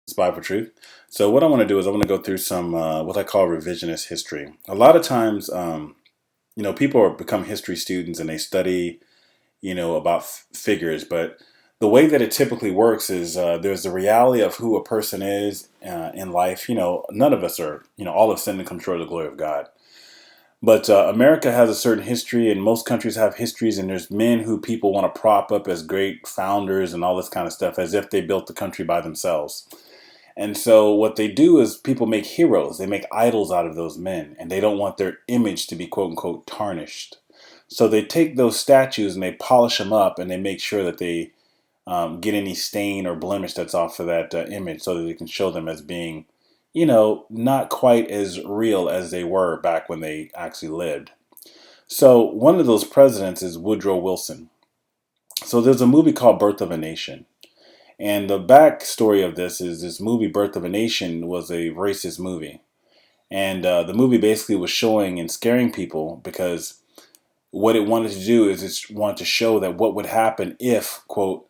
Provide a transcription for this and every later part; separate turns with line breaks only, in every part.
Spy for Truth. So what I want to do is I want to go through some what I call revisionist history. A lot of times, people become history students and they study, about figures, but the way that it typically works is there's the reality of who a person is in life. None of us are, all of sin and come short of the glory of God. But America has a certain history, and most countries have histories, and there's men who people want to prop up as great founders and all this kind of stuff, as if they built the country by themselves. And so what they do is people make heroes. They make idols out of those men, and they don't want their image to be quote unquote tarnished. So they take those statues and they polish them up, and they make sure that they get any stain or blemish that's off of that image, so that they can show them as being, not quite as real as they were back when they actually lived. So one of those presidents is Woodrow Wilson. So there's a movie called Birth of a Nation. And the backstory of this movie, Birth of a Nation, was a racist movie. And the movie basically was showing and scaring people because what it wanted to do is it wanted to show that what would happen if, quote,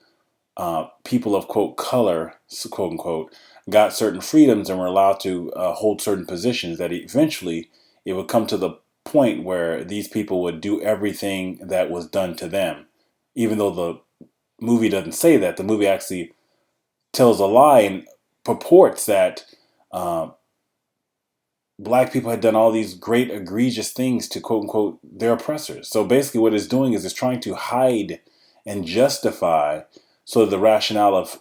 people of, quote, color, quote unquote, got certain freedoms and were allowed to hold certain positions, that eventually it would come to the point where these people would do everything that was done to them. Even though the movie doesn't say that, the movie actually tells a lie and purports that uh, black people had done all these great egregious things to quote unquote their oppressors. So basically what it's doing is it's trying to hide and justify sort of the rationale of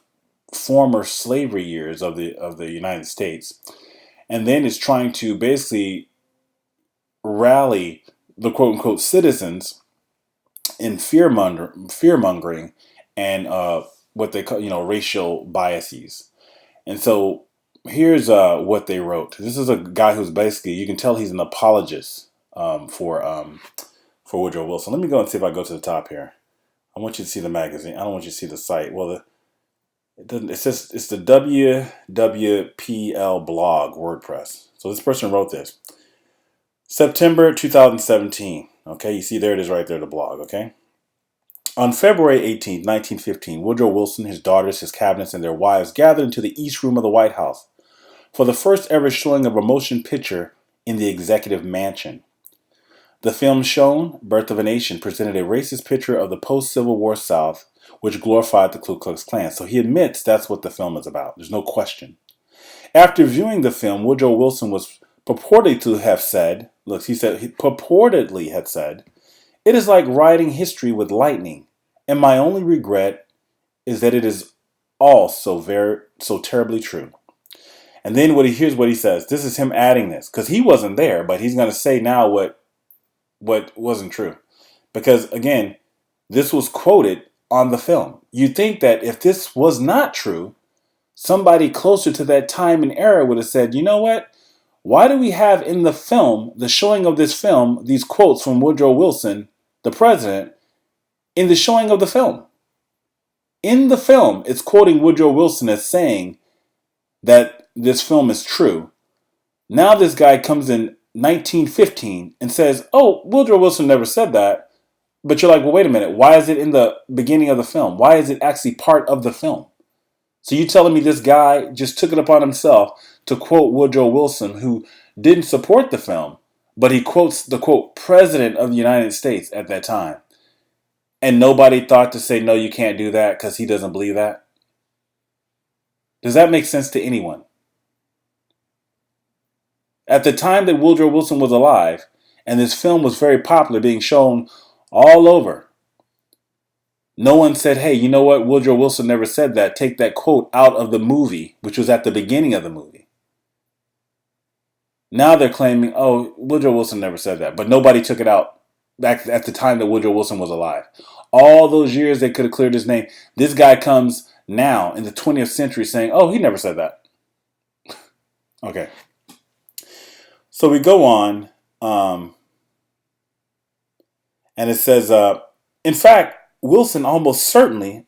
former slavery years of the United States. And then it's trying to basically rally the quote unquote citizens in fear mongering and what they call, racial biases. And so here's what they wrote. This is a guy who's basically, you can tell he's an apologist for Woodrow Wilson. Let me go and see if I go to the top here. I want you to see the magazine. I don't want you to see the site. Well, it doesn't. It says it's the WWPL blog WordPress. So this person wrote this September 2017. Okay, you see there it is right there, the blog. Okay. On February 18th, 1915, Woodrow Wilson, his daughters, his cabinets, and their wives gathered into the East Room of the White House for the first ever showing of a motion picture in the Executive Mansion. The film shown, Birth of a Nation, presented a racist picture of the post-Civil War South, which glorified the Ku Klux Klan. So he admits that's what the film is about. There's no question. After viewing the film, Woodrow Wilson was purported to have said, look, he purportedly had said, "It is like writing history with lightning, and my only regret is that it is all so terribly true." And then here's what he says. This is him adding this because he wasn't there, but he's going to say now what wasn't true. Because again, this was quoted on the film. You'd think that if this was not true, somebody closer to that time and era would have said, you know what? Why do we have in the film, the showing of this film, these quotes from Woodrow Wilson, the president, in the showing of the film? In the film, it's quoting Woodrow Wilson as saying that this film is true. Now this guy comes in 1915 and says, oh, Woodrow Wilson never said that. But you're like, well, wait a minute. Why is it in the beginning of the film? Why is it actually part of the film? So you telling me this guy just took it upon himself to quote Woodrow Wilson, who didn't support the film, but he quotes the quote president of the United States at that time. And nobody thought to say, no, you can't do that because he doesn't believe that. Does that make sense to anyone? At the time that Woodrow Wilson was alive, and this film was very popular, being shown all over, no one said, hey, you know what? Woodrow Wilson never said that. Take that quote out of the movie, which was at the beginning of the movie. Now they're claiming, oh, Woodrow Wilson never said that. But nobody took it out back at the time that Woodrow Wilson was alive. All those years they could have cleared his name. This guy comes now in the 20th century saying, oh, he never said that. Okay. So we go on, and it says, in fact, Wilson almost certainly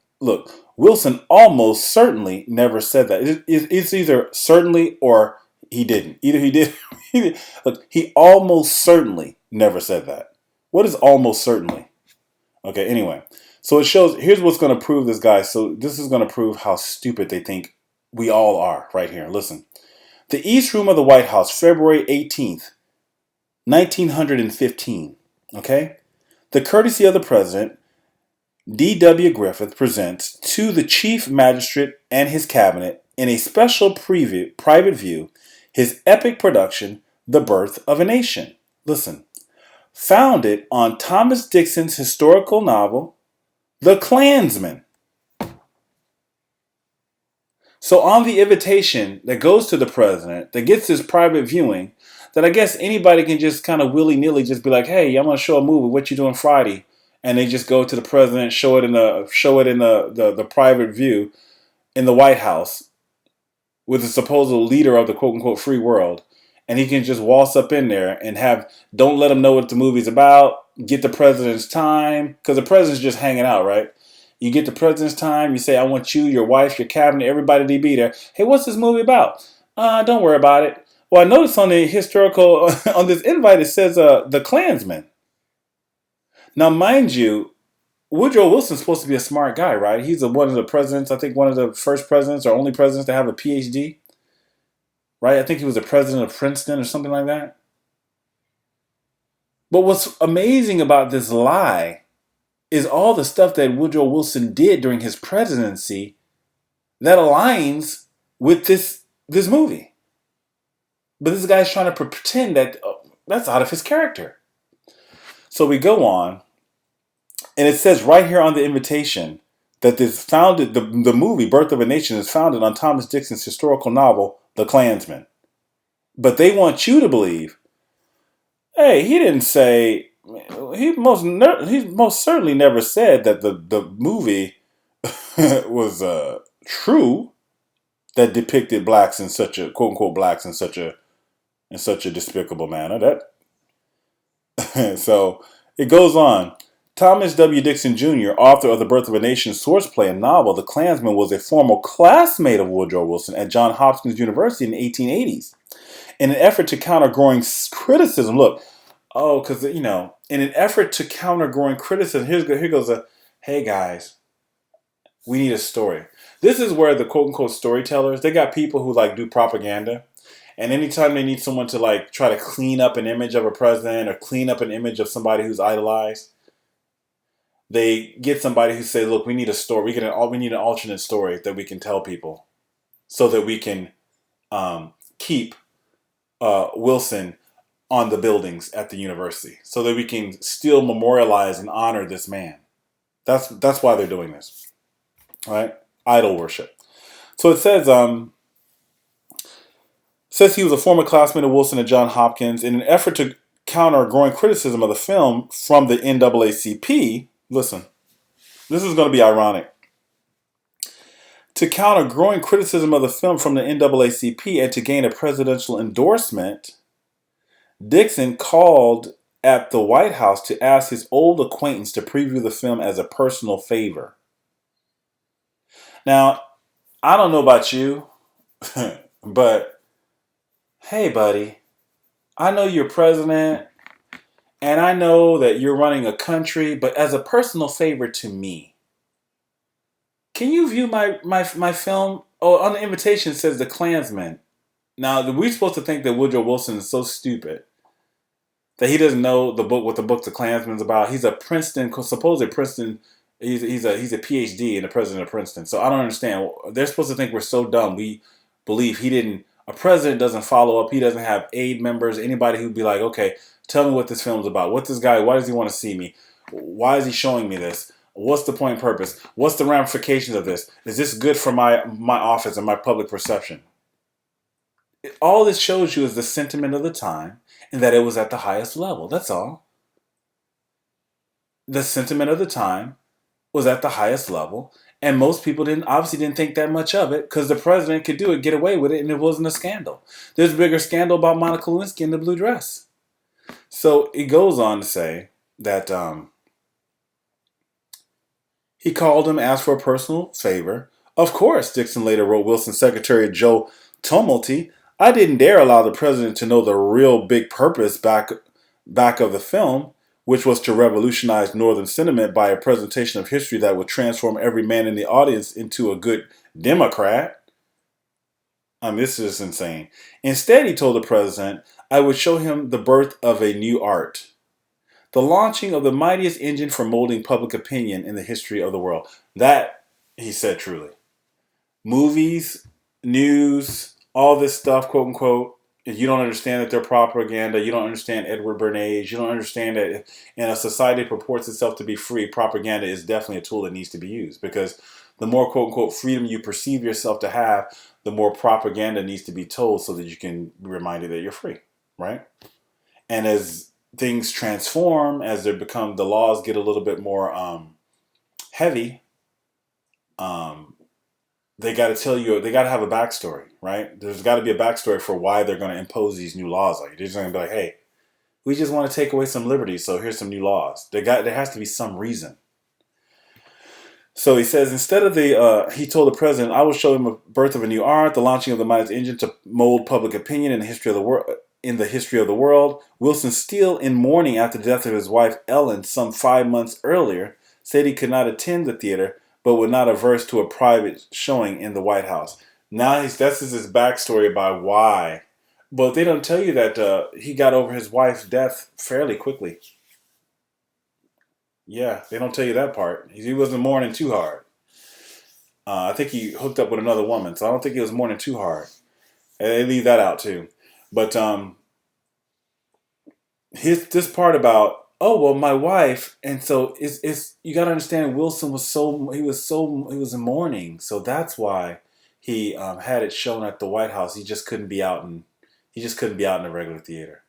never said that. It's either certainly or he didn't. Either he did. Look, he almost certainly never said that. What is almost certainly? Okay, anyway. So it shows, here's what's going to prove this guy. So this is going to prove how stupid they think We all are right here. Listen. The East Room of the White House, February 18th, 1915. Okay? The courtesy of the president, D.W. Griffith presents to the chief magistrate and his cabinet in a special private view his epic production, The Birth of a Nation. Listen. Founded on Thomas Dixon's historical novel, The Klansman. So on the invitation that goes to the president, that gets this private viewing, that I guess anybody can just kind of willy-nilly just be like, hey, I'm going to show a movie. What you doing Friday? And they just go to the president, show it in the private view in the White House with the supposed leader of the quote-unquote free world. And he can just waltz up in there and don't let him know what the movie's about, get the president's time, because the president's just hanging out, right? You get the president's time, you say, I want you, your wife, your cabinet, everybody to be there. Hey, what's this movie about? Don't worry about it. Well, I noticed on the historical, on this invite, it says The Klansman. Now, mind you, Woodrow Wilson's supposed to be a smart guy, right? He's one of the presidents, I think one of the first presidents or only presidents to have a PhD. Right? I think he was the president of Princeton or something like that. But what's amazing about this lie is all the stuff that Woodrow Wilson did during his presidency that aligns with this movie. But this guy's trying to pretend that that's out of his character. So we go on, and it says right here on the invitation that the movie Birth of a Nation is founded on Thomas Dixon's historical novel, The Klansman. But they want you to believe, hey, he didn't say, he most certainly never said that the movie was true, that depicted blacks in such a quote unquote blacks in such a despicable manner. That so it goes on. Thomas W. Dixon Jr., author of The Birth of a Nation source play and novel, The Klansman, was a former classmate of Woodrow Wilson at Johns Hopkins University in the 1880s. In an effort to counter growing criticism, in an effort to counter growing criticism, here goes hey guys, we need a story. This is where the quote unquote storytellers, they got people who do propaganda. And anytime they need someone to try to clean up an image of a president or clean up an image of somebody who's idolized, they get somebody who say, look, we need a story. We need an alternate story that we can tell people so that we can keep Wilson on the buildings at the university, so that we can still memorialize and honor this man. That's why they're doing this, right? Idol worship. So it says he was a former classmate of Wilson at Johns Hopkins. In an effort to counter growing criticism of the film from the NAACP, listen, this is going to be ironic. To counter growing criticism of the film from the NAACP and to gain a presidential endorsement, Dixon called at the White House to ask his old acquaintance to preview the film as a personal favor. Now, I don't know about you, but hey, buddy, I know you're president, and I know that you're running a country, but as a personal favor to me, can you view my film? Oh, on the invitation it says The Klansman. Now, we're supposed to think that Woodrow Wilson is so stupid that he doesn't know what the book The Klansman's about. He's a Princeton, supposedly Princeton. He's a PhD and the president of Princeton. So I don't understand. They're supposed to think we're so dumb. We believe he didn't. A president doesn't follow up. He doesn't have aide members. Anybody who'd be like, okay, tell me what this film's about. What's this guy? Why does he want to see me? Why is he showing me this? What's the point and purpose? What's the ramifications of this? Is this good for my office and my public perception? All this shows you is the sentiment of the time and that it was at the highest level. That's all. The sentiment of the time was at the highest level, and most people obviously didn't think that much of it because the president could do it, get away with it, and it wasn't a scandal. There's a bigger scandal about Monica Lewinsky in the blue dress. So it goes on to say that he called him, asked for a personal favor. Of course, Dixon later wrote Wilson's secretary Joe Tumulty, I didn't dare allow the president to know the real big purpose back of the film, which was to revolutionize Northern sentiment by a presentation of history that would transform every man in the audience into a good Democrat. I mean, this is insane. Instead, he told the president, I would show him the birth of a new art, the launching of the mightiest engine for molding public opinion in the history of the world. That, he said truly. Movies, news, all this stuff, quote unquote, if you don't understand that they're propaganda, you don't understand Edward Bernays, you don't understand that in a society that purports itself to be free, propaganda is definitely a tool that needs to be used, because the more quote unquote freedom you perceive yourself to have, the more propaganda needs to be told so that you can be reminded that you're free, right? And as things transform, as they become, the laws get a little bit more heavy, um, they got to tell you, they got to have a backstory, right? There's got to be a backstory for why they're going to impose these new laws on you. They're just going to be like, hey, we just want to take away some liberties, so here's some new laws. There has to be some reason. So he says, instead of he told the president, I will show him a birth of a new art, the launching of the mightiest engine to mold public opinion in the history of the world. In the history of the world, Wilson, still in mourning after the death of his wife Ellen some 5 months earlier, said he could not attend the theater, but would not averse to a private showing in the White House. Now that's his backstory about why, but they don't tell you that he got over his wife's death fairly quickly. Yeah, they don't tell you that part. He wasn't mourning too hard. I think he hooked up with another woman, so I don't think he was mourning too hard. And they leave that out too. But this part about, oh well, my wife, and so it's you got to understand, Wilson he was in mourning, so that's why he had it shown at the White House. He just couldn't be out in a regular theater.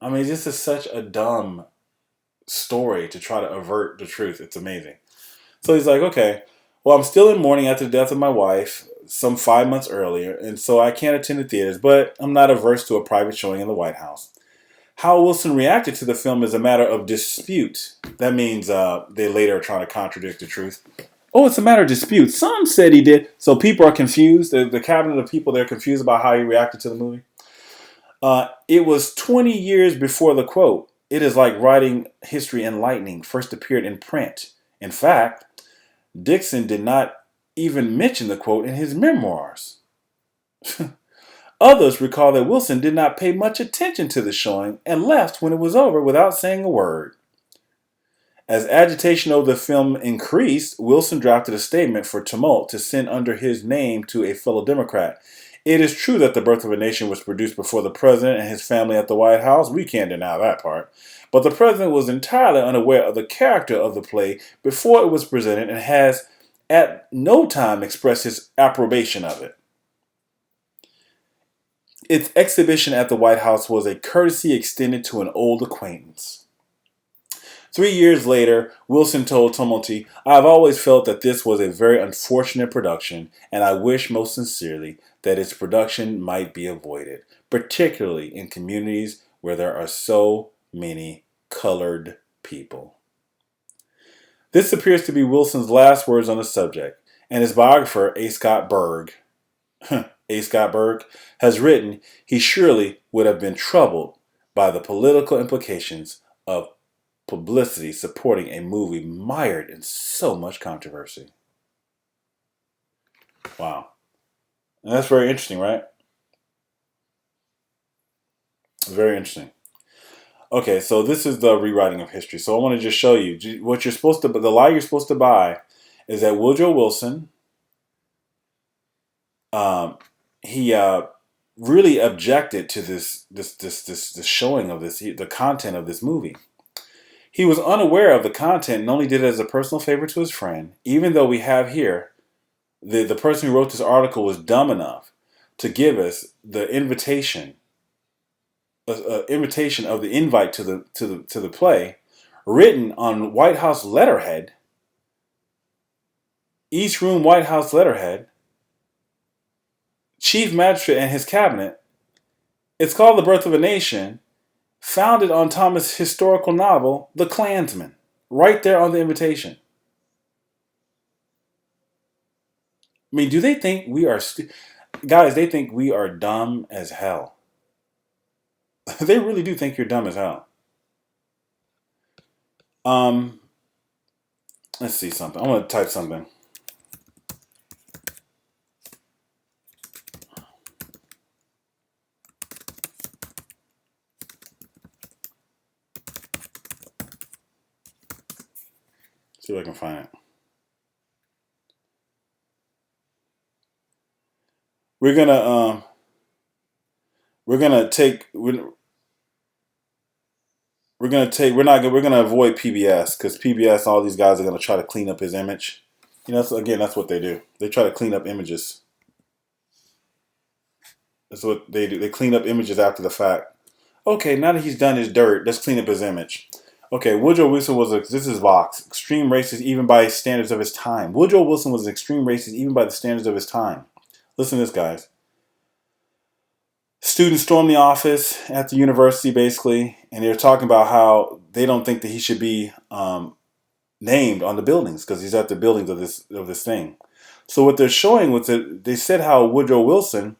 I mean, this is such a dumb story to try to avert the truth. It's amazing. So he's like, okay, well, I'm still in mourning after the death of my wife some 5 months earlier, and so I can't attend the theaters, but I'm not averse to a private showing in the White House. How Wilson reacted to the film is a matter of dispute. That means they later are trying to contradict the truth. Oh, it's a matter of dispute. Some said he did. So people are confused. The cabinet of people, they're confused about how he reacted to the movie. It was 20 years before the quote. It is like writing history in lightning first appeared in print. In fact, Dixon did not even mention the quote in his memoirs. Others recall that Wilson did not pay much attention to the showing and left when it was over without saying a word. As agitation over the film increased, Wilson drafted a statement for Tumult to send under his name to a fellow Democrat. It is true that The Birth of a Nation was produced before the president and his family at the White House. We can't deny that part. But the president was entirely unaware of the character of the play before it was presented and has at no time expressed his approbation of it. Its exhibition at the White House was a courtesy extended to an old acquaintance. 3 years later, Wilson told Tumulty, I have always felt that this was a very unfortunate production, and I wish most sincerely that its production might be avoided, particularly in communities where there are so many colored people. This appears to be Wilson's last words on the subject, and his biographer, A. Scott Berg, has written, he surely would have been troubled by the political implications of publicity supporting a movie mired in so much controversy. Wow. And that's very interesting, right? Very interesting. Okay, so this is the rewriting of history. So I want to just show you what you're supposed to, the lie you're supposed to buy is that Woodrow Wilson, he really objected to this showing of the content of this movie. He was unaware of the content and only did it as a personal favor to his friend, even though we have here the person who wrote this article was dumb enough to give us the invitation of the invite to the play, written on White House letterhead, East Room White House letterhead, Chief Magistrate and his cabinet. It's called The Birth of a Nation, founded on Thomas' historical novel, The Klansman, right there on the invitation. I mean, do they think we are... Guys, they think we are dumb as hell. They really do think you're dumb as hell. Let's see something. I want to type something. See if I can find it. We're gonna we're gonna take we're gonna take we're gonna avoid PBS because PBS, all these guys are gonna try to clean up his image. You know, so again, that's what they do. They try to clean up images. That's what they do. They clean up images after the fact. Okay, now that he's done his dirt, let's clean up his image. Okay, Woodrow Wilson was this is Vox, extreme racist even by standards of his time. Woodrow Wilson was an extreme racist even by the standards of his time. Listen to this, guys. Students stormed the office at the university, basically, and they're talking about how they don't think that he should be named on the buildings because he's at the buildings of this thing. So what they're showing was that they said how Woodrow Wilson,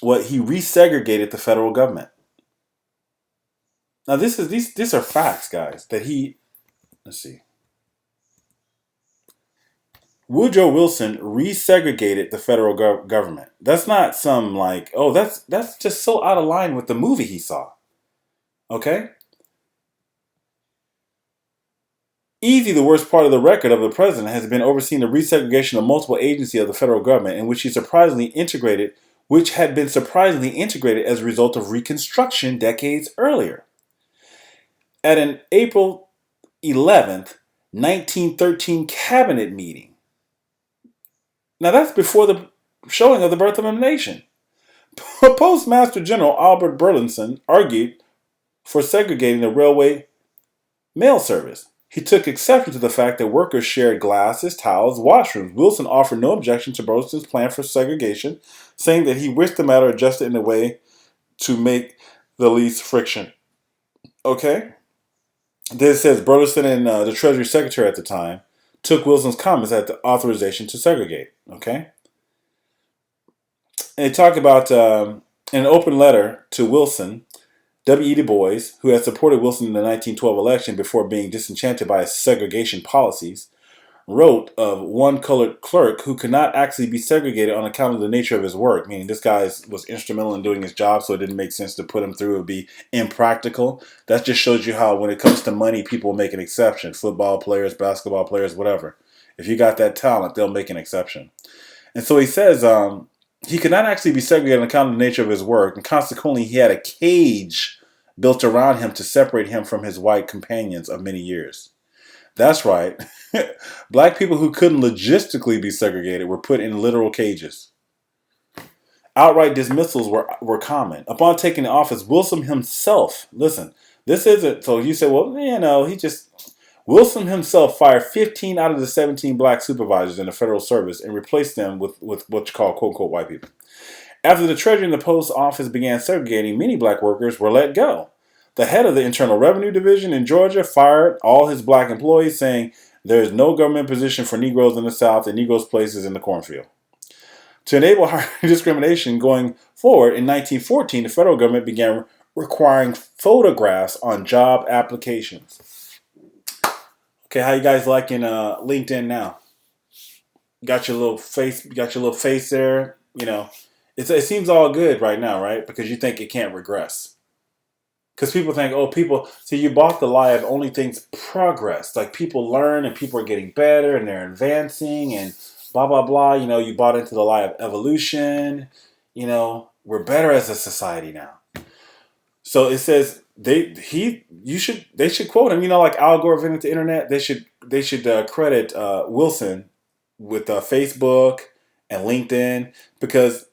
what he resegregated the federal government. Now these are facts, guys. That he, let's see, Woodrow Wilson resegregated the federal government. That's not some like, oh, that's just so out of line with the movie he saw. Okay? Easy, the worst part of the record of the president has been overseeing the resegregation of multiple agencies of the federal government, in which which had been surprisingly integrated as a result of Reconstruction decades earlier. At an April 11th, 1913 cabinet meeting. Now that's before the showing of the birth of a nation. Postmaster General Albert Burleson argued for segregating the railway mail service. He took exception to the fact that workers shared glasses, towels, washrooms. Wilson offered no objection to Burleson's plan for segregation, saying that he wished the matter adjusted in a way to make the least friction. Okay? Then it says Burleson and the Treasury Secretary at the time took Wilson's comments as the authorization to segregate. Okay? And they talk about in an open letter to Wilson, W.E. Du Bois, who had supported Wilson in the 1912 election before being disenchanted by his segregation policies, wrote of one colored clerk who could not actually be segregated on account of the nature of his work, meaning this guy was instrumental in doing his job, so it didn't make sense to put him through. It would be impractical. That just shows you how when it comes to money, people make an exception. Football players, basketball players, whatever. If you got that talent, they'll make an exception. And so he says he could not actually be segregated on account of the nature of his work, and consequently he had a cage built around him to separate him from his white companions of many years. That's right. Black people who couldn't logistically be segregated were put in literal cages. Outright dismissals were common. Upon taking the office, Wilson himself, listen, this isn't, so you say, well, Wilson himself fired 15 out of the 17 black supervisors in the federal service and replaced them with what you call quote-unquote white people. After the Treasury and the Post Office began segregating, many black workers were let go. The head of the Internal Revenue Division in Georgia fired all his black employees, saying there is no government position for Negroes in the South and Negroes' places in the cornfield. To enable hiring discrimination going forward, in 1914, the federal government began requiring photographs on job applications. Okay, how you guys liking LinkedIn now? Got your little face there. You know, it seems all good right now, right? Because you think it can't regress. Because people think, you bought the lie of only things progress. Like people learn and people are getting better and they're advancing and blah, blah, blah. You know, you bought into the lie of evolution. You know, we're better as a society now. So it says they should quote him. You know, like Al Gore invented the internet. They should credit Wilson with Facebook and LinkedIn, because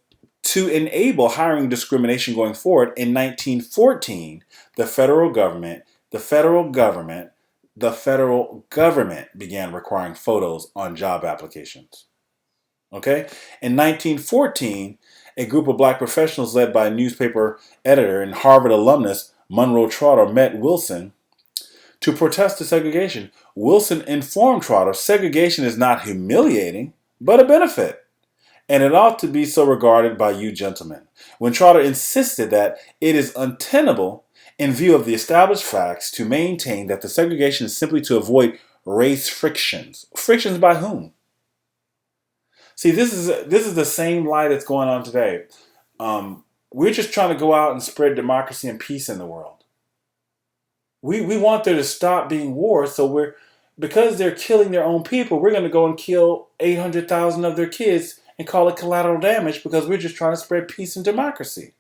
to enable hiring discrimination going forward, in 1914, the federal government began requiring photos on job applications. Okay? In 1914, a group of black professionals led by a newspaper editor and Harvard alumnus Monroe Trotter met Wilson to protest the segregation. Wilson informed Trotter segregation is not humiliating, but a benefit, and it ought to be so regarded by you gentlemen. When Trotter insisted that it is untenable in view of the established facts to maintain that the segregation is simply to avoid race frictions. Frictions by whom? See, this is the same lie that's going on today. We're just trying to go out and spread democracy and peace in the world. We want there to stop being wars, so because they're killing their own people, we're going to go and kill 800,000 of their kids and call it collateral damage because we're just trying to spread peace and democracy.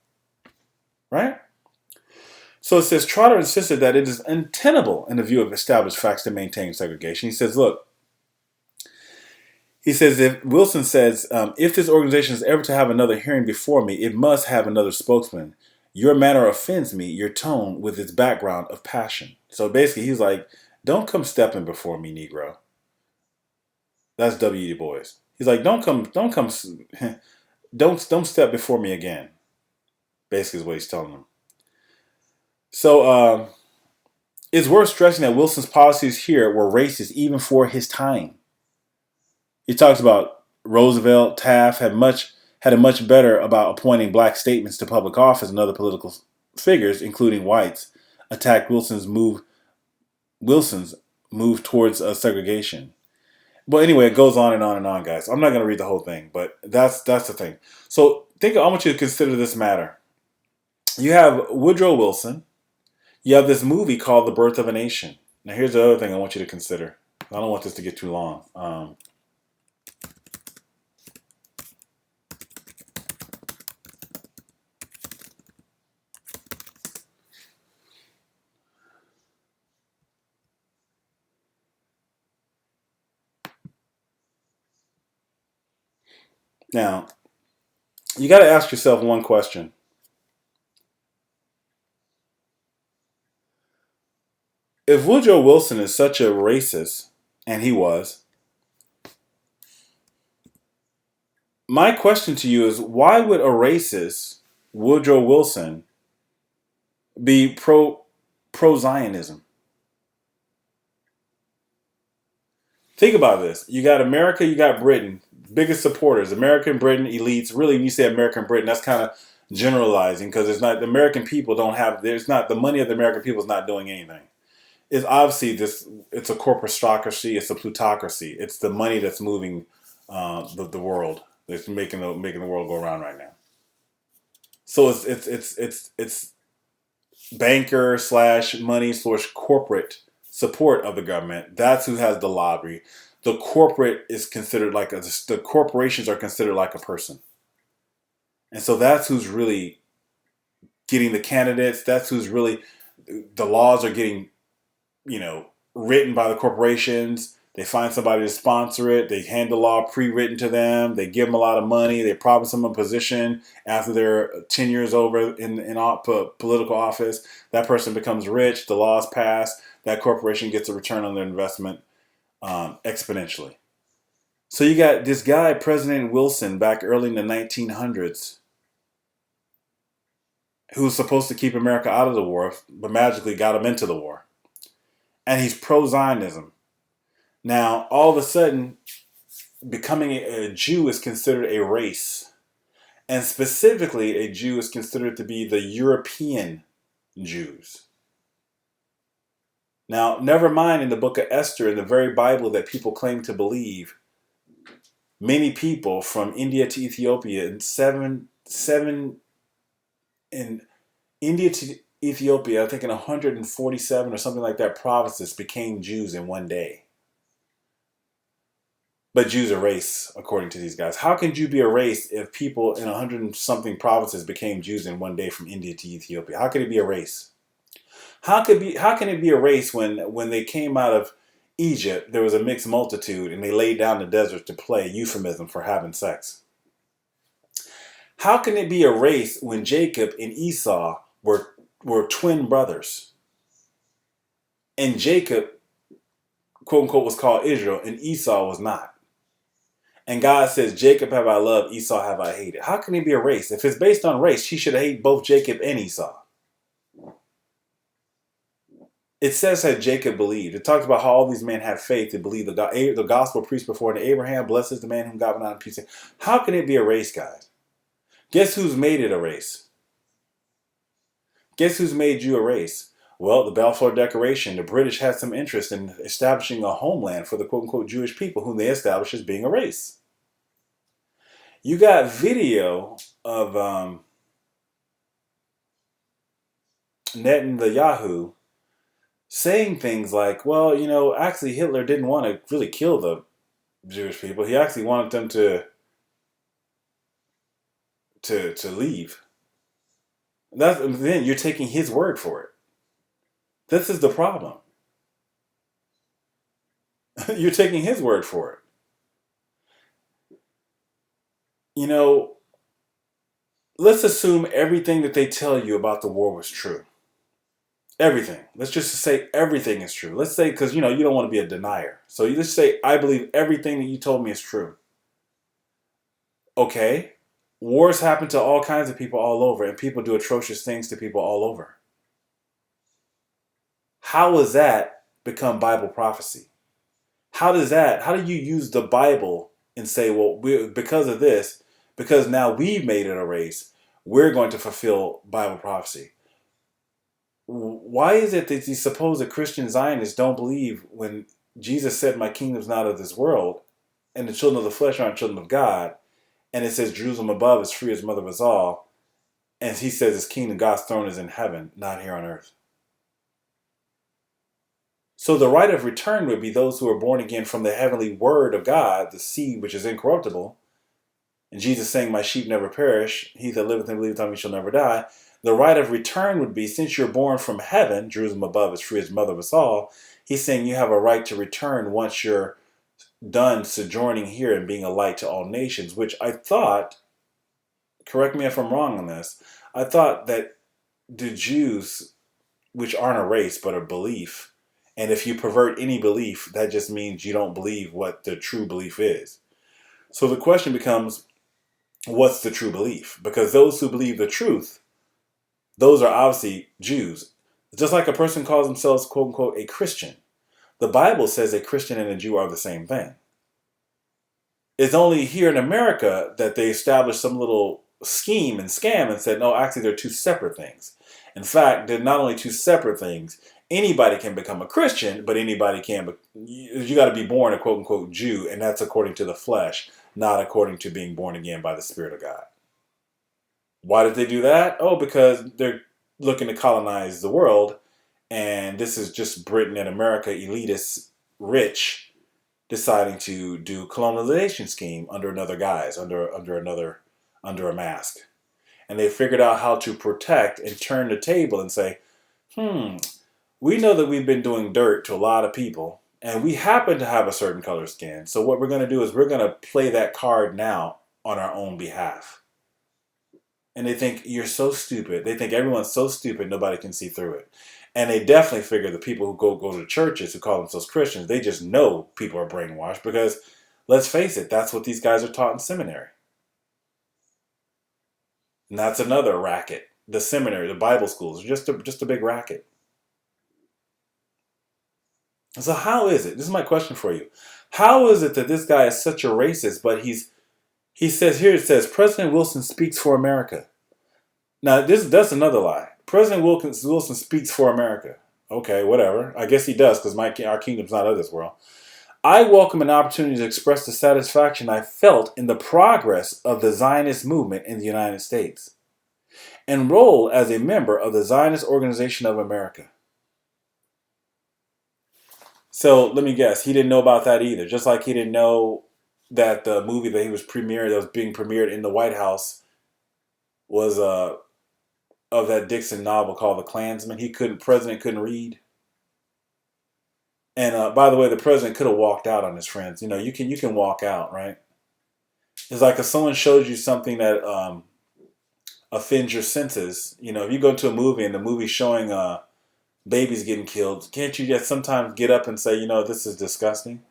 Right? So it says Trotter insisted that it is untenable in the view of established facts to maintain segregation. He says, look, if Wilson says, if this organization is ever to have another hearing before me, it must have another spokesman. Your manner offends me, your tone with its background of passion. So basically, he's like, don't come stepping before me, Negro. That's W. Du Bois. He's like, don't step before me again. Basically, is what he's telling them. So it's worth stressing that Wilson's policies here were racist even for his time. He talks about Roosevelt, Taft had a much better about appointing black statements to public office, and other political figures, including whites, attacked Wilson's move towards segregation. But anyway, it goes on and on and on, guys. I'm not going to read the whole thing, but that's the thing. So I want you to consider this matter. You have Woodrow Wilson. You have this movie called The Birth of a Nation. Now, here's the other thing I want you to consider. I don't want this to get too long. Now, you got to ask yourself one question. If Woodrow Wilson is such a racist, and he was, my question to you is, why would a racist, Woodrow Wilson, be pro-Zionism? Think about this. You got America, you got Britain, biggest supporters, American, Britain, elites. Really, when you say American, Britain, that's kind of generalizing because it's not, the American people don't have, there's not, the money of the American people is not doing anything. It's obviously it's a corporatocracy, it's a plutocracy. It's the money that's moving the world. It's making the world go around right now. So it's banker / money / corporate support of the government. That's who has the lobby. The corporate is considered like the corporations are considered like a person, and so that's who's really getting the candidates. That's who's really, the laws are getting, written by the corporations. They find somebody to sponsor it. They hand the law pre-written to them. They give them a lot of money. They promise them a position after their 10 years over in political office. That person becomes rich. The law's passed. That corporation gets a return on their investment exponentially. So you got this guy, President Wilson, back early in the 1900s, who was supposed to keep America out of the war, but magically got him into the war. And he's pro-Zionism. Now, all of a sudden, becoming a Jew is considered a race. And specifically, a Jew is considered to be the European Jews. Now, never mind in the book of Esther, in the very Bible that people claim to believe, many people from India to Ethiopia in India to Ethiopia, I think in 147 or something like that provinces became Jews in one day. But Jews are race, according to these guys. How can Jew be a race if people in 100 and something provinces became Jews in one day from India to Ethiopia? How can it be a race? How can it be a race when they came out of Egypt, there was a mixed multitude and they laid down in the desert to play, euphemism for having sex? How can it be a race when Jacob and Esau were twin brothers? And Jacob, quote unquote, was called Israel and Esau was not. And God says, Jacob have I loved, Esau have I hated. How can it be a race? If it's based on race, he should hate both Jacob and Esau. It says that Jacob believed. It talks about how all these men had faith to believe the gospel preached before to Abraham. Blessed is the man whom God will not impute. How can it be a race, guys? Guess who's made it a race? Guess who's made you a race? Well, the Balfour Declaration. The British had some interest in establishing a homeland for the quote-unquote Jewish people, whom they established as being a race. You got video of Netanyahu saying things like, well, actually Hitler didn't want to really kill the Jewish people. He actually wanted them to leave. Then you're taking his word for it. This is the problem. You're taking his word for it. You know, let's assume everything that they tell you about the war was true. Everything. Let's just say everything is true. Let's say, because you don't want to be a denier. So you just say, I believe everything that you told me is true. Okay. Wars happen to all kinds of people all over, and people do atrocious things to people all over. How does that become Bible prophecy? How do you use the Bible and say, well, because of this, because now we've made it a race, we're going to fulfill Bible prophecy? Why is it that these supposed Christian Zionists don't believe when Jesus said, my kingdom's not of this world, and the children of the flesh aren't children of God, and it says Jerusalem above is free as mother of us all, and he says his kingdom, God's throne is in heaven, not here on earth. So the right of return would be those who are born again from the heavenly word of God, the seed which is incorruptible. And Jesus saying, my sheep never perish. He that liveth and believeth on me shall never die. The right of return would be, since you're born from heaven, Jerusalem above is free as mother of us all. He's saying you have a right to return once you're done sojourning here and being a light to all nations, which I thought, correct me if I'm wrong on this, I thought that the Jews, which aren't a race but a belief, and if you pervert any belief, that just means you don't believe what the true belief is. So the question becomes, what's the true belief? Because those who believe the truth, those are obviously Jews. Just like a person calls themselves, quote unquote, a Christian. The Bible says a Christian and a Jew are the same thing. It's only here in America that they established some little scheme and scam and said, no, actually they're two separate things. In fact, they're not only two separate things. Anybody can become a Christian, but anybody can. But you got to be born a quote unquote Jew, and that's according to the flesh, not according to being born again by the Spirit of God. Why did they do that? Oh, because they're looking to colonize the world, and this is just Britain and America, elitists, rich, deciding to do colonization scheme under another guise, under a mask. And they figured out how to protect and turn the table and say, we know that we've been doing dirt to a lot of people, and we happen to have a certain color skin. So what we're going to do is we're going to play that card now on our own behalf. And they think you're so stupid. They think everyone's so stupid nobody can see through it. And they definitely figure the people who go to churches who call themselves Christians, they just know people are brainwashed because, let's face it, that's what these guys are taught in seminary. And that's another racket. The seminary, the Bible schools, just a big racket. So how is it? This is my question for you. How is it that this guy is such a racist, but he says here, it says, President Wilson speaks for America. Now, that's another lie. President Wilson speaks for America. Okay, whatever. I guess he does because our kingdom's not of this world. I welcome an opportunity to express the satisfaction I felt in the progress of the Zionist movement in the United States. Enroll as a member of the Zionist Organization of America. So let me guess, he didn't know about that either. Just like he didn't know that the movie that was being premiered in the White House was of that Dixon novel called The Klansman. President couldn't read. And by the way, the president could have walked out on his friends. You can walk out, right? It's like if someone shows you something that offends your senses. If you go to a movie and the movie's showing babies getting killed, can't you just sometimes get up and say, this is disgusting?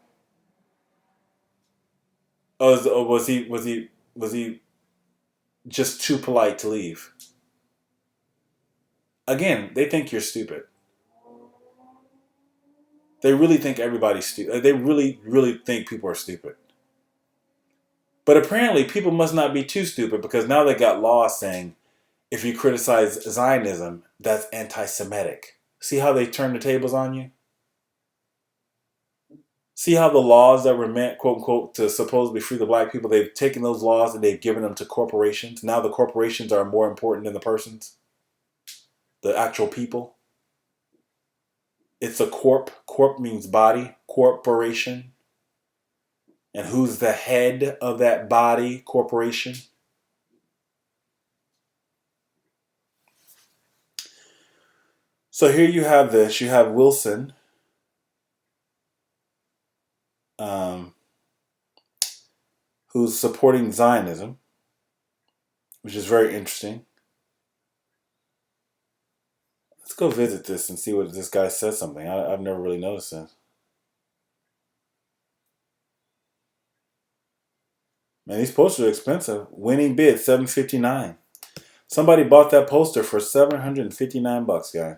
Oh, was he just too polite to leave? Again, they think you're stupid. They really think everybody's stupid. They really, really think people are stupid. But apparently, people must not be too stupid because now they got laws saying if you criticize Zionism, that's anti-Semitic. See how they turn the tables on you? See how the laws that were meant, quote unquote, to supposedly free the black people, they've taken those laws and they've given them to corporations. Now the corporations are more important than the persons, the actual people. It's a corp. Corp means body, corporation. And who's the head of that body, corporation? So here you have this. You have Wilson, um, who's supporting Zionism, which is very interesting. Let's go visit this and see what this guy says something. I've never really noticed this. Man, these posters are expensive. Winning bid $759. Somebody bought that poster for $759, guys.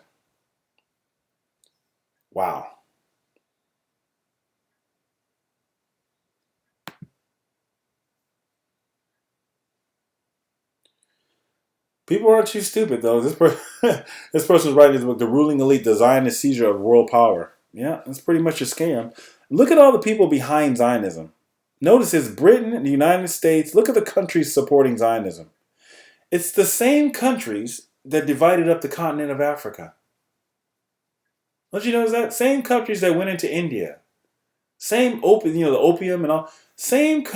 Wow. People aren't too stupid though. This person's writing this book, "The Ruling Elite: The Zionist Seizure of World Power." Yeah, it's pretty much a scam. Look at all the people behind Zionism. Notice it's Britain, the United States. Look at the countries supporting Zionism. It's the same countries that divided up the continent of Africa. Don't you notice that? Same countries that went into India. Same opium, the opium and all. Same,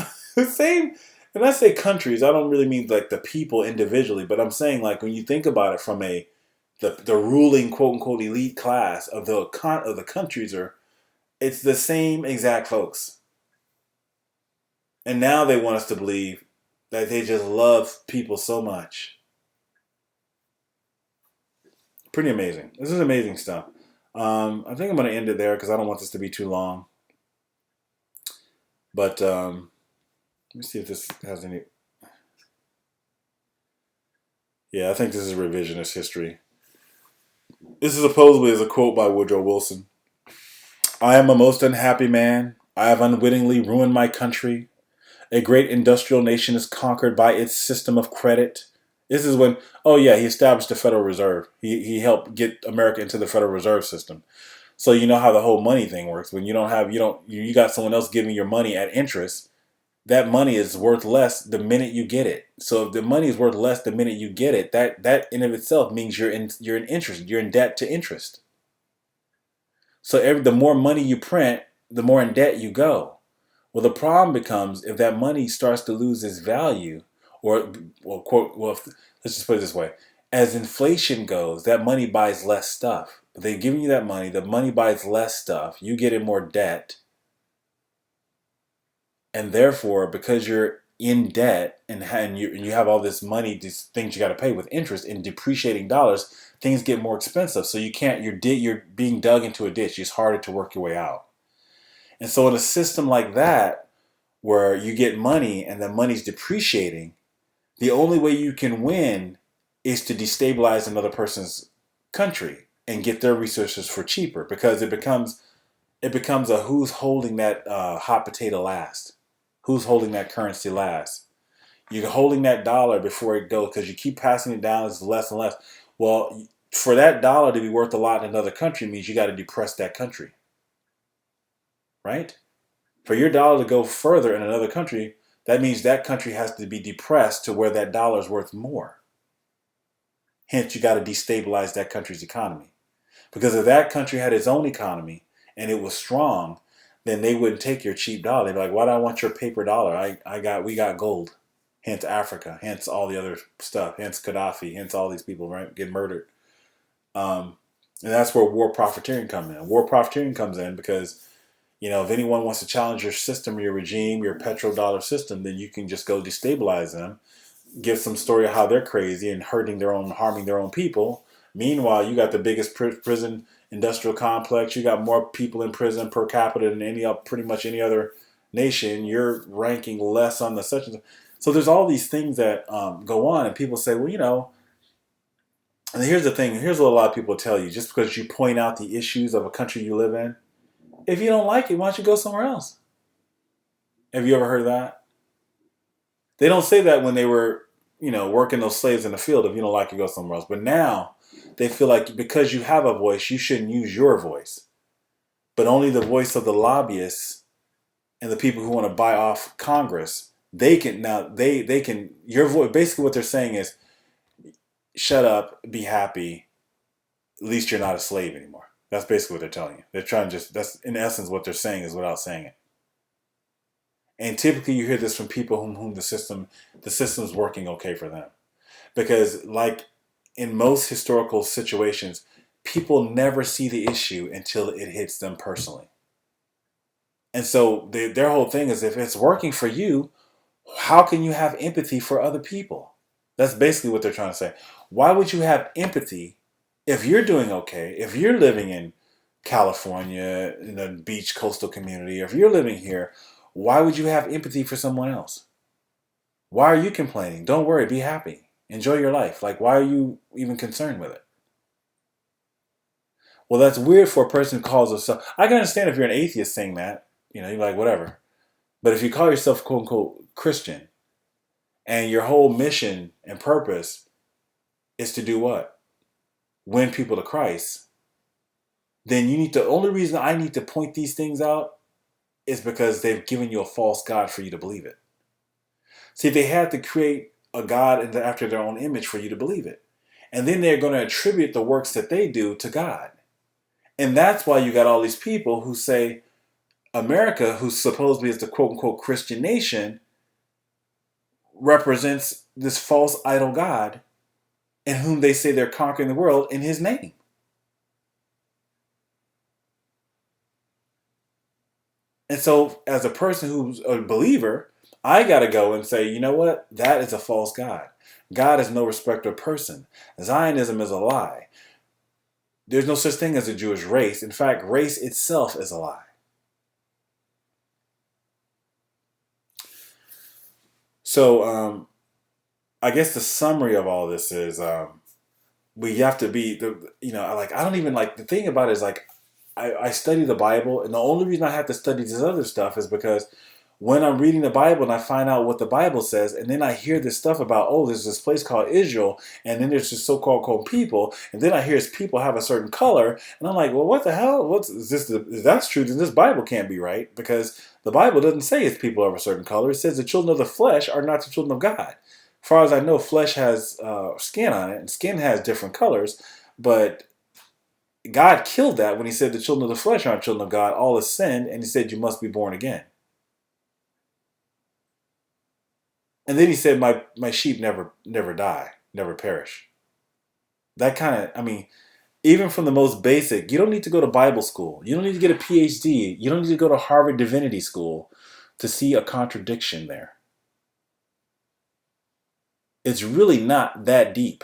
same. And I say countries, I don't really mean like the people individually, but I'm saying like when you think about it from the ruling quote unquote elite class of the countries it's the same exact folks. And now they want us to believe that they just love people so much. Pretty amazing. This is amazing stuff. I think I'm going to end it there because I don't want this to be too long. But let me see if this has any. Yeah, I think this is revisionist history. This is supposedly is a quote by Woodrow Wilson. "I am a most unhappy man. I have unwittingly ruined my country. A great industrial nation is conquered by its system of credit." This is when, oh yeah, he established the Federal Reserve. He helped get America into the Federal Reserve System. So you know how the whole money thing works. When you got someone else giving your money at interest, that money is worth less the minute you get it. So if the money is worth less the minute you get it, that in of itself means you're in interest. You're in debt to interest. So the more money you print, the more in debt you go. Well, the problem becomes if that money starts to lose its value, let's just put it this way: as inflation goes, that money buys less stuff. They're giving you that money. The money buys less stuff. You get in more debt, and therefore, because you're in debt and you have all this money, these things you got to pay with interest in depreciating dollars, things get more expensive. So you can't. You're being dug into a ditch. It's harder to work your way out. And so, in a system like that, where you get money and the money's depreciating, the only way you can win is to destabilize another person's country and get their resources for cheaper, because it becomes a who's holding that hot potato last, who's holding that currency last. You're holding that dollar before it goes because you keep passing it down as less and less. Well, for that dollar to be worth a lot in another country means you got to depress that country, right? For your dollar to go further in another country, that means that country has to be depressed to where that dollar is worth more. Hence, you got to destabilize that country's economy. Because if that country had its own economy and it was strong, then they wouldn't take your cheap dollar. They'd be like, "Why do I want your paper dollar? We got gold." Hence Africa. Hence all the other stuff. Hence Gaddafi. Hence all these people, right, get murdered. And that's where war profiteering comes in. War profiteering comes in because if anyone wants to challenge your system, your regime, your petrodollar system, then you can just go destabilize them, give some story of how they're crazy and harming their own people. Meanwhile, you got the biggest prison industrial complex. You got more people in prison per capita than pretty much any other nation. You're ranking less on the such and such. So there's all these things that go on, and people say, well, and here's the thing. Here's what a lot of people tell you: just because you point out the issues of a country you live in, if you don't like it, why don't you go somewhere else? Have you ever heard of that? They don't say that when they were, working those slaves in the field. If you don't like it, go somewhere else. But now they feel like because you have a voice, you shouldn't use your voice, but only the voice of the lobbyists and the people who want to buy off Congress. They can now. They can. Your voice. Basically, what they're saying is, shut up, be happy. At least you're not a slave anymore. That's basically what they're telling you. They're trying to just, that's in essence what they're saying is without saying it. And typically you hear this from people whom the system's working okay for them. Because like in most historical situations, people never see the issue until it hits them personally. And so their whole thing is if it's working for you, how can you have empathy for other people? That's basically what they're trying to say. Why would you have empathy if you're doing okay, if you're living in California, in a beach coastal community, if you're living here, why would you have empathy for someone else? Why are you complaining? Don't worry, be happy. Enjoy your life. Like, why are you even concerned with it? Well, that's weird for a person who calls himself. I can understand if you're an atheist saying that. You're like, whatever. But if you call yourself, quote unquote, Christian, and your whole mission and purpose is to do what? Win people to Christ, then the only reason I need to point these things out is because they've given you a false God for you to believe it. See, they had to create a God after their own image for you to believe it. And then they're going to attribute the works that they do to God. And that's why you got all these people who say America, who supposedly is the quote unquote Christian nation, represents this false idol God in whom they say they're conquering the world in his name. And so as a person who's a believer, I got to go and say, you know what? That is a false God. God is no respecter of person. Zionism is a lie. There's no such thing as a Jewish race. In fact, race itself is a lie. So I guess the summary of all this is we have to be, I don't even like, the thing about it is like, I study the Bible, and the only reason I have to study this other stuff is because when I'm reading the Bible and I find out what the Bible says, and then I hear this stuff about, oh, there's this place called Israel, and then there's this so-called people, and then I hear people have a certain color, and I'm like, well, what the hell? If that's true, then this Bible can't be right, because the Bible doesn't say it's people of a certain color. It says the children of the flesh are not the children of God. As far as I know, flesh has skin on it, and skin has different colors, but God killed that when he said the children of the flesh aren't children of God, all is sin, and he said you must be born again. And then he said, my sheep never die, never perish. That kind of, even from the most basic, you don't need to go to Bible school. You don't need to get a PhD. You don't need to go to Harvard Divinity School to see a contradiction there. It's really not that deep.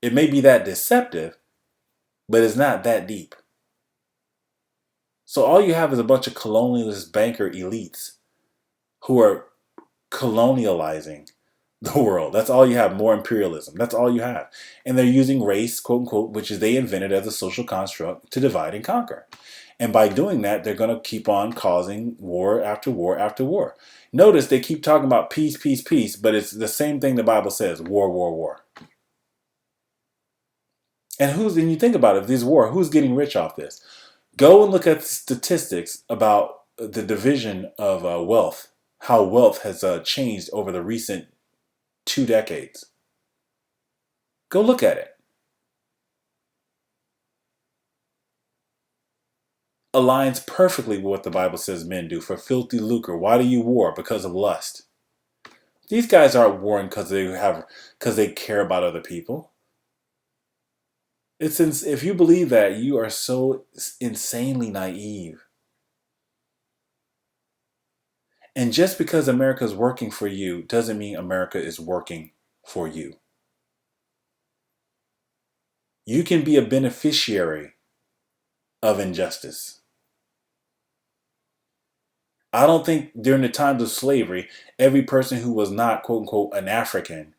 It may be that deceptive, but it's not that deep. So all you have is a bunch of colonialist banker elites who are colonializing the world. That's all you have. More imperialism. That's all you have. And they're using race, quote unquote, which is they invented as a social construct to divide and conquer. And by doing that, they're going to keep on causing war after war after war. Notice they keep talking about peace, peace, peace, but it's the same thing the Bible says, war, war, war. And you think about it, if this war, who's getting rich off this? Go and look at statistics about the division of wealth, how wealth has changed over the recent 2 decades. Go look at it. Aligns perfectly with what the Bible says men do for filthy lucre. Why do you war? Because of lust. These guys aren't warring because they care about other people. If you believe that, you are so insanely naive. And just because America is working for you doesn't mean America is working for you. You can be a beneficiary of injustice. I don't think during the times of slavery, every person who was not, quote unquote, an African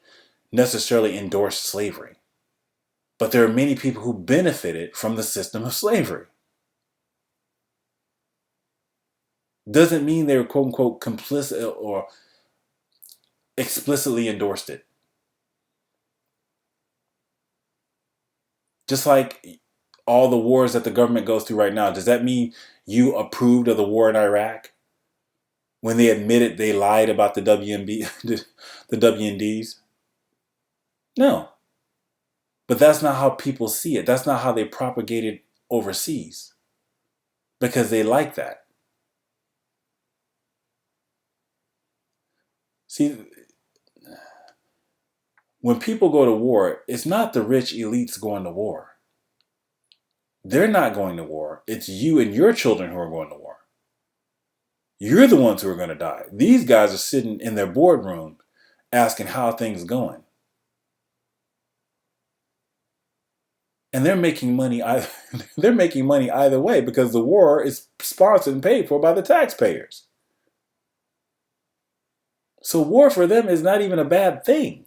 necessarily endorsed slavery. But there are many people who benefited from the system of slavery. Doesn't mean they were, quote unquote, complicit or explicitly endorsed it. Just like all the wars that the government goes through right now, does that mean you approved of the war in Iraq? When they admitted they lied about the WMD, the WMDs? No. But that's not how people see it. That's not how they propagate it overseas because they like that. See, when people go to war, it's not the rich elites going to war. They're not going to war. It's you and your children who are going to war. You're the ones who are going to die. These guys are sitting in their boardroom asking how things going. And they're making money either, they're making money either way because the war is sponsored and paid for by the taxpayers. So war for them is not even a bad thing.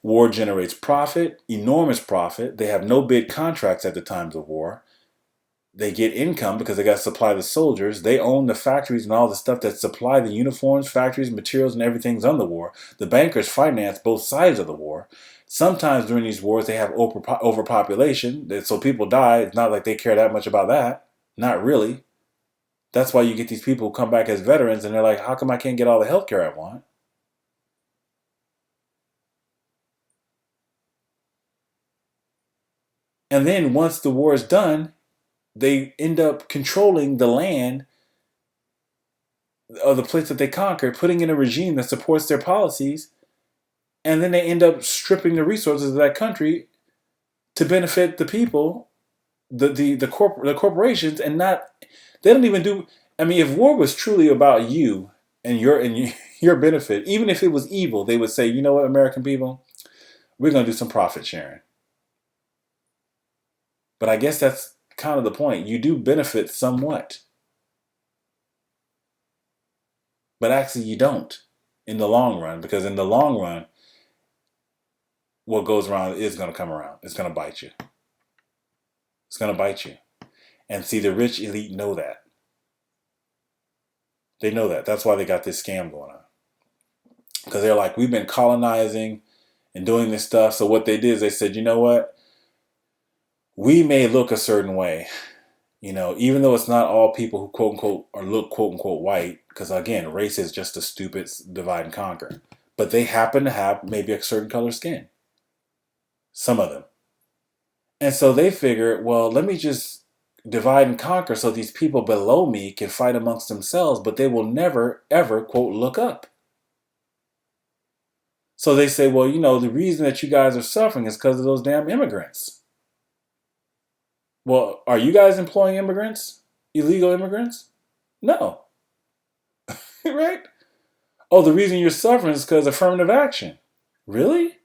War generates profit, enormous profit. They have no bid contracts at the times of war. They get income because they got to supply the soldiers. They own the factories and all the stuff that supply the uniforms, factories, materials, and everything's on the war. The bankers finance both sides of the war. Sometimes during these wars, they have overpopulation, so people die. It's not like they care that much about that. Not really. That's why you get these people who come back as veterans and they're like, how come I can't get all the health care I want? And then once the war is done, they end up controlling the land of the place that they conquered, putting in a regime that supports their policies, and then they end up stripping the resources of that country to benefit the people, the corporations, and not they don't even do. I mean, if war was truly about you and your benefit, even if it was evil, they would say, you know what, American people, we're going to do some profit sharing. But I guess that's kind of the point. You do benefit somewhat, but actually you don't in the long run, because in the long run, what goes around is going to come around. It's going to bite you. It's going to bite you. And see, the rich elite know that. They know that. That's why they got this scam going on. Because they're like, we've been colonizing and doing this stuff. So what they did is they said, you know what? We may look a certain way, you know, even though it's not all people who quote unquote or look quote unquote white, because again, race is just a stupid divide and conquer. But they happen to have maybe a certain color skin. Some of them. And so they figure, well, let me just divide and conquer so these people below me can fight amongst themselves, but they will never, ever, quote, look up. So they say, well, you know, the reason that you guys are suffering is because of those damn immigrants. Well, are you guys employing immigrants? Illegal immigrants? No. Right? Oh, the reason you're suffering is because of affirmative action. Really?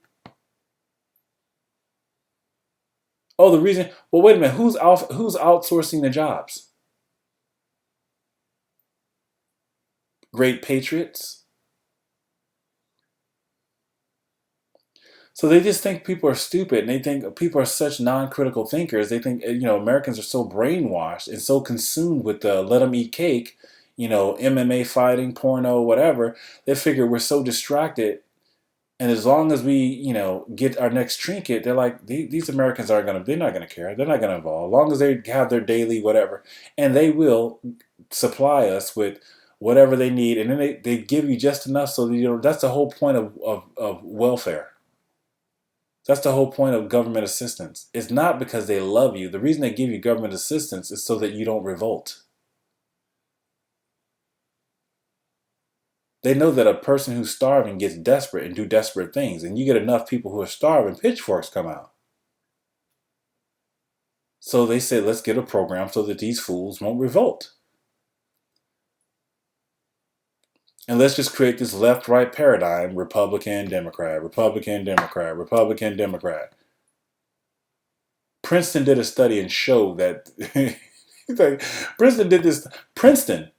Oh, the reason. Well, wait a minute. Who's outsourcing the jobs? Great patriots. So they just think people are stupid, and they think people are such non-critical thinkers. They think, you know, Americans are so brainwashed and so consumed with the let them eat cake, you know, MMA fighting, porno, whatever. They figure we're so distracted, and as long as we, you know, get our next trinket, they're like, these Americans are gonna, they're not gonna care. They're not gonna evolve. As long as they have their daily whatever, and they will supply us with whatever they need, and then they give you just enough so that, you know, that's the whole point of welfare. That's the whole point of government assistance. It's not because they love you. The reason they give you government assistance is so that you don't revolt. They know that a person who's starving gets desperate and do desperate things. And you get enough people who are starving, pitchforks come out. So they say, let's get a program so that these fools won't revolt. And let's just create this left-right paradigm, Republican, Democrat, Republican, Democrat, Republican, Democrat. Princeton did a study and showed that Princeton did this. Princeton,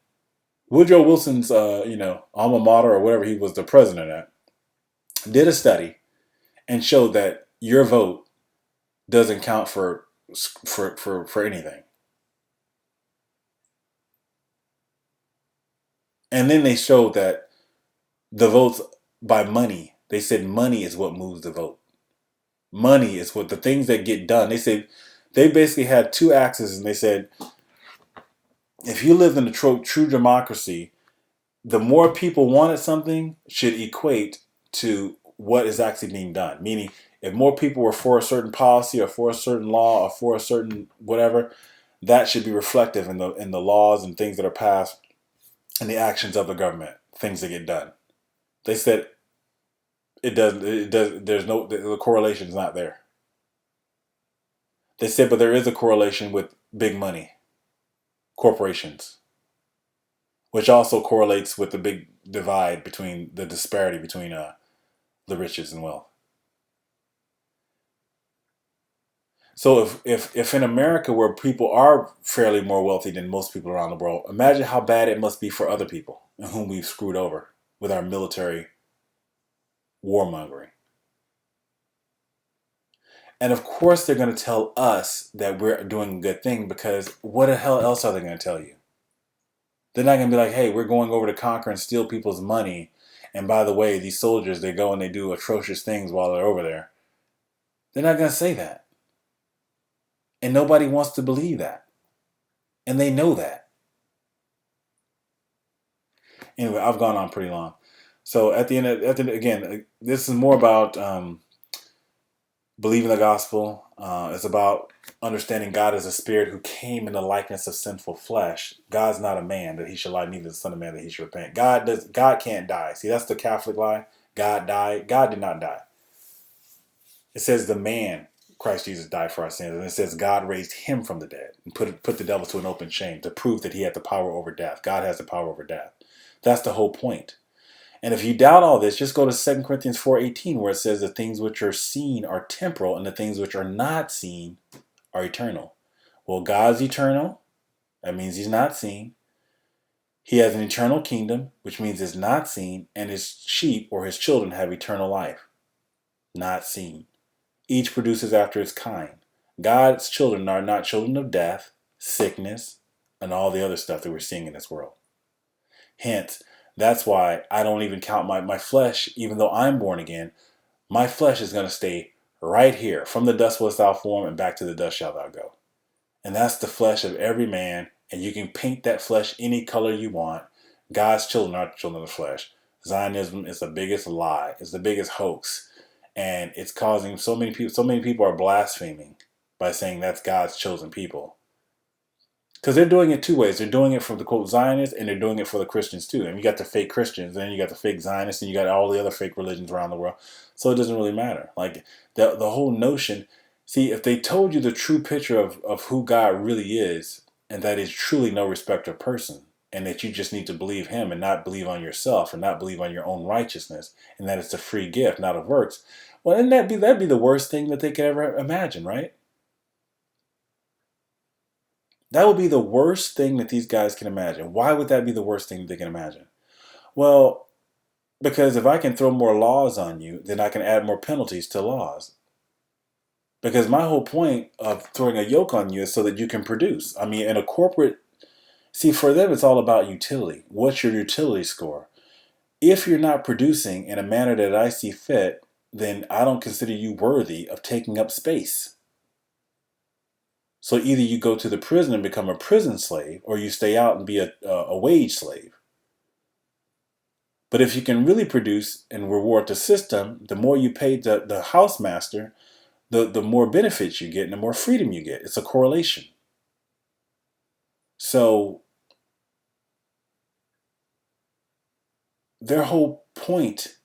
Woodrow Wilson's, you know, alma mater or whatever he was the president at, did a study and showed that your vote doesn't count for anything. And then they showed that the votes by money. They said money is what moves the vote. Money is what the things that get done. They said they basically had two axes, and they said if you lived in a true democracy, the more people wanted something should equate to what is actually being done. Meaning, If more people were for a certain policy or for a certain law or for a certain whatever, that should be reflective in the laws and things that are passed and the actions of the government, things that get done. They said it doesn't. It does. There's no the correlation is not there. They said, but there is a correlation with big money, corporations, which also correlates with the big divide between the disparity between the riches and wealth. So if in America where people are fairly more wealthy than most people around the world, imagine how bad it must be for other people whom we've screwed over with our military warmongering. And of course they're going to tell us that we're doing a good thing because what the hell else are they going to tell you? They're not going to be like, hey, we're going over to conquer and steal people's money. And by the way, these soldiers, they go and they do atrocious things while they're over there. They're not going to say that. And nobody wants to believe that. And they know that. Anyway, I've gone on pretty long. So again, this is more about believing the gospel. It's about understanding God as a spirit who came in the likeness of sinful flesh. God's not a man that he should lie, neither the son of man that he should repent. God can't die. See, that's the Catholic lie. God died. God did not die. It says the man, Christ Jesus, died for our sins. And it says God raised him from the dead and put the devil to an open shame to prove that he had the power over death. God has the power over death. That's the whole point. And if you doubt all this, just go to 2 Corinthians 4:18, where it says the things which are seen are temporal and the things which are not seen are eternal. Well, God's eternal. That means he's not seen. He has an eternal kingdom, which means it's not seen. And his sheep or his children have eternal life. Not seen. Each produces after its kind. God's children are not children of death, sickness, and all the other stuff that we're seeing in this world. Hence, that's why I don't even count my flesh, even though I'm born again. My flesh is going to stay right here. From the dust wilt thou form, and back to the dust shalt thou go. And that's the flesh of every man. And you can paint that flesh any color you want. God's children are children of the flesh. Zionism is the biggest lie. It's the biggest hoax. And it's causing so many people are blaspheming by saying that's God's chosen people. Because they're doing it two ways. They're doing it for the quote Zionists, and they're doing it for the Christians too. And you got the fake Christians, and then you got the fake Zionists, and you got all the other fake religions around the world. So it doesn't really matter. Like the whole notion. See, if they told you the true picture of who God really is, and that is truly no respecter of person, and that you just need to believe him and not believe on yourself and not believe on your own righteousness, and that it's a free gift, not of works. Well, that'd be the worst thing that they could ever imagine, right? That would be the worst thing that these guys can imagine. Why would that be the worst thing that they can imagine? Well, because if I can throw more laws on you, then I can add more penalties to laws. Because my whole point of throwing a yoke on you is so that you can produce. I mean, in a corporate, see, for them, it's all about utility. What's your utility score? If you're not producing in a manner that I see fit, then I don't consider you worthy of taking up space. So either you go to the prison and become a prison slave, or you stay out and be a wage slave. But if you can really produce and reward the system, the more you pay the house master, the more benefits you get and the more freedom you get. It's a correlation. So their whole point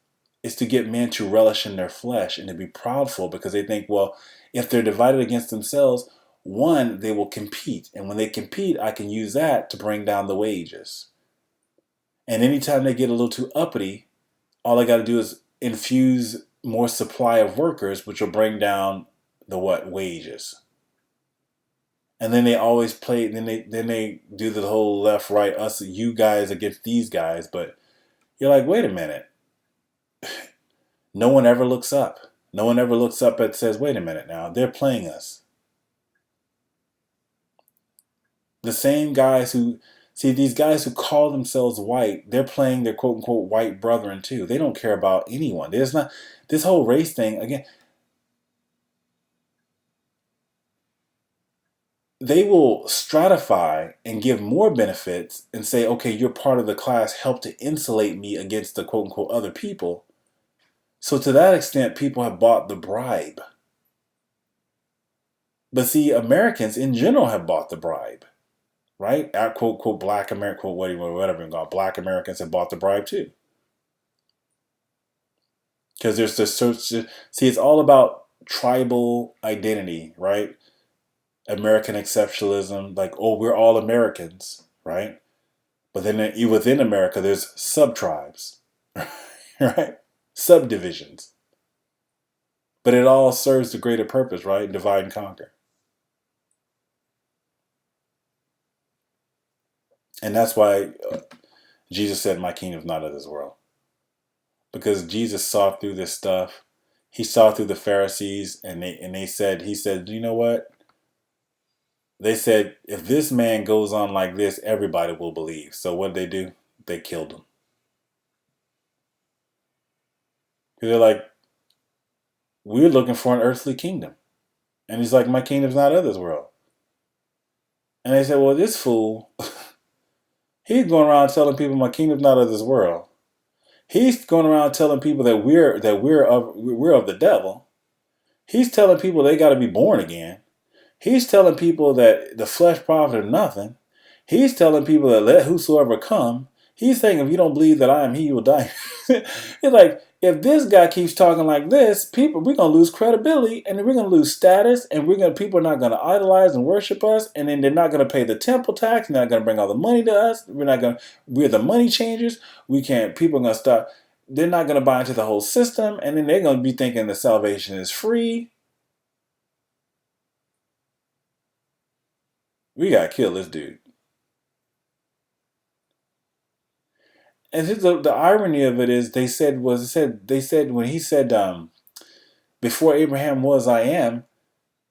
is to get men to relish in their flesh and to be proudful, because they think, well, if they're divided against themselves, one, they will compete. And when they compete, I can use that to bring down the wages. And anytime they get a little too uppity, all I got to do is infuse more supply of workers, which will bring down the wages. And then they always play, then they do the whole left, right, us, you guys against these guys. But you're like, wait a minute. No one ever looks up. No one ever looks up and says, wait a minute now, they're playing us. The same guys who, see, these guys who call themselves white, they're playing their quote unquote white brethren too. They don't care about anyone. There's not, this whole race thing, again, they will stratify and give more benefits and say, okay, you're part of the class, help to insulate me against the quote unquote other people. So to that extent, people have bought the bribe. But see, Americans in general have bought the bribe, right? Our quote, quote, black American, quote, whatever, black Americans have bought the bribe too. Because there's this, see, it's all about tribal identity, right? American exceptionalism, like, oh, we're all Americans, right? But then within America, there's sub-tribes, right? Subdivisions. But it all serves the greater purpose, right? Divide and conquer. And that's why Jesus said, my kingdom's not of this world. Because Jesus saw through this stuff. He saw through the Pharisees, and he said, you know what? They said, if this man goes on like this, everybody will believe. So what did they do? They killed him. Because they're like, we're looking for an earthly kingdom. And he's like, my kingdom's not of this world. And they said, well, this fool, he's going around telling people my kingdom's not of this world. He's going around telling people that we're of the devil. He's telling people they got to be born again. He's telling people that the flesh profited nothing. He's telling people that let whosoever come. He's saying, if you don't believe that I am he, you will die. It's like, if this guy keeps talking like this, we're going to lose credibility, and we're going to lose status, and people are not going to idolize and worship us, and then they're not going to pay the temple tax, they're not going to bring all the money to us. We're the money changers. People are going to stop. They're not going to buy into the whole system, and then they're going to be thinking that salvation is free. We got to kill this dude. And the irony of it is, they said when he said, before Abraham was, I am,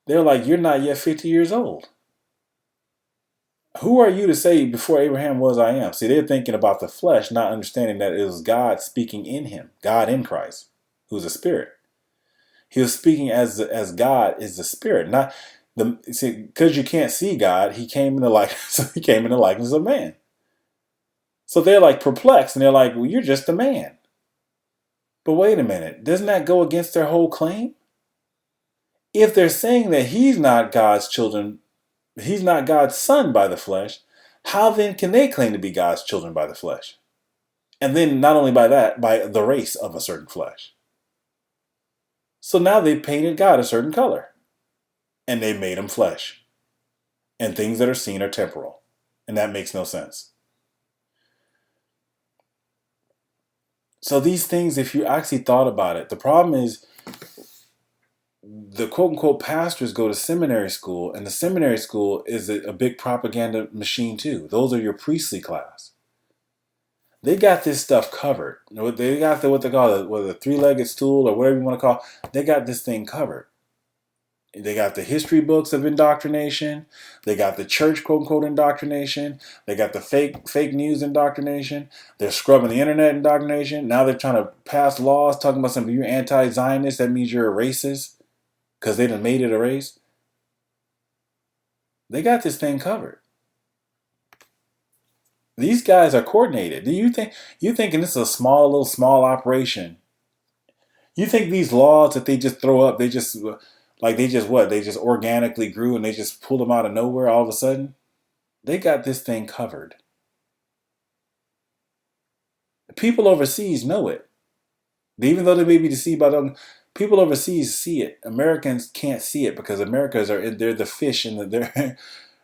they're like, you're not yet 50 years old. Who are you to say before Abraham was, I am? See, they're thinking about the flesh, not understanding that it was God speaking in him, God in Christ, who's a spirit. He was speaking as God is the spirit, not because you can't see God. He came in the likeness of man. So they're like perplexed, and they're like, well, you're just a man. But wait a minute, doesn't that go against their whole claim? If they're saying that he's not God's children, he's not God's son by the flesh, how then can they claim to be God's children by the flesh? And then not only by that, by the race of a certain flesh. So now they painted God a certain color, and they made him flesh. And things that are seen are temporal. And that makes no sense. So these things, if you actually thought about it, the problem is the quote-unquote pastors go to seminary school, and the seminary school is a big propaganda machine too. Those are your priestly class. They got this stuff covered. They got what they call the three-legged stool, or whatever you want to call it. They got this thing covered. They got the history books of indoctrination. They got the church quote-unquote indoctrination. They got the fake news indoctrination. They're scrubbing the internet indoctrination. Now they're trying to pass laws talking about something. If you're anti-Zionist, that means you're a racist because they done made it a race. They got this thing covered. These guys are coordinated. Do you think you're thinking this is a small operation? You think these laws that they just throw up, they just organically grew and they just pulled them out of nowhere all of a sudden? They got this thing covered. People overseas know it. Even though they may be deceived by them, people overseas see it. Americans can't see it because they're the fish in the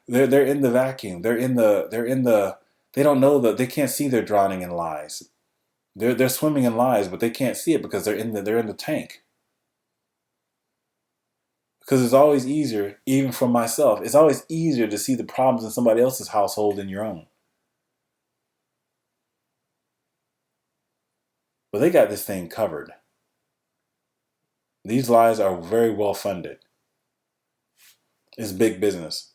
they're in the vacuum. They don't know that they can't see they're drowning in lies. They're swimming in lies, but they can't see it because they're in the tank. Because it's always easier, even for myself, it's always easier to see the problems in somebody else's household than your own. But they got this thing covered. These lies are very well funded. It's big business.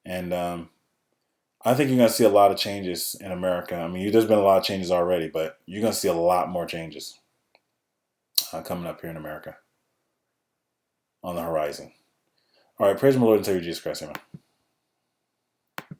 And I think you're going to see a lot of changes in America. I mean, there's been a lot of changes already, but you're going to see a lot more changes coming up here in America on the horizon. All right, praise my Lord and Savior Jesus Christ, amen.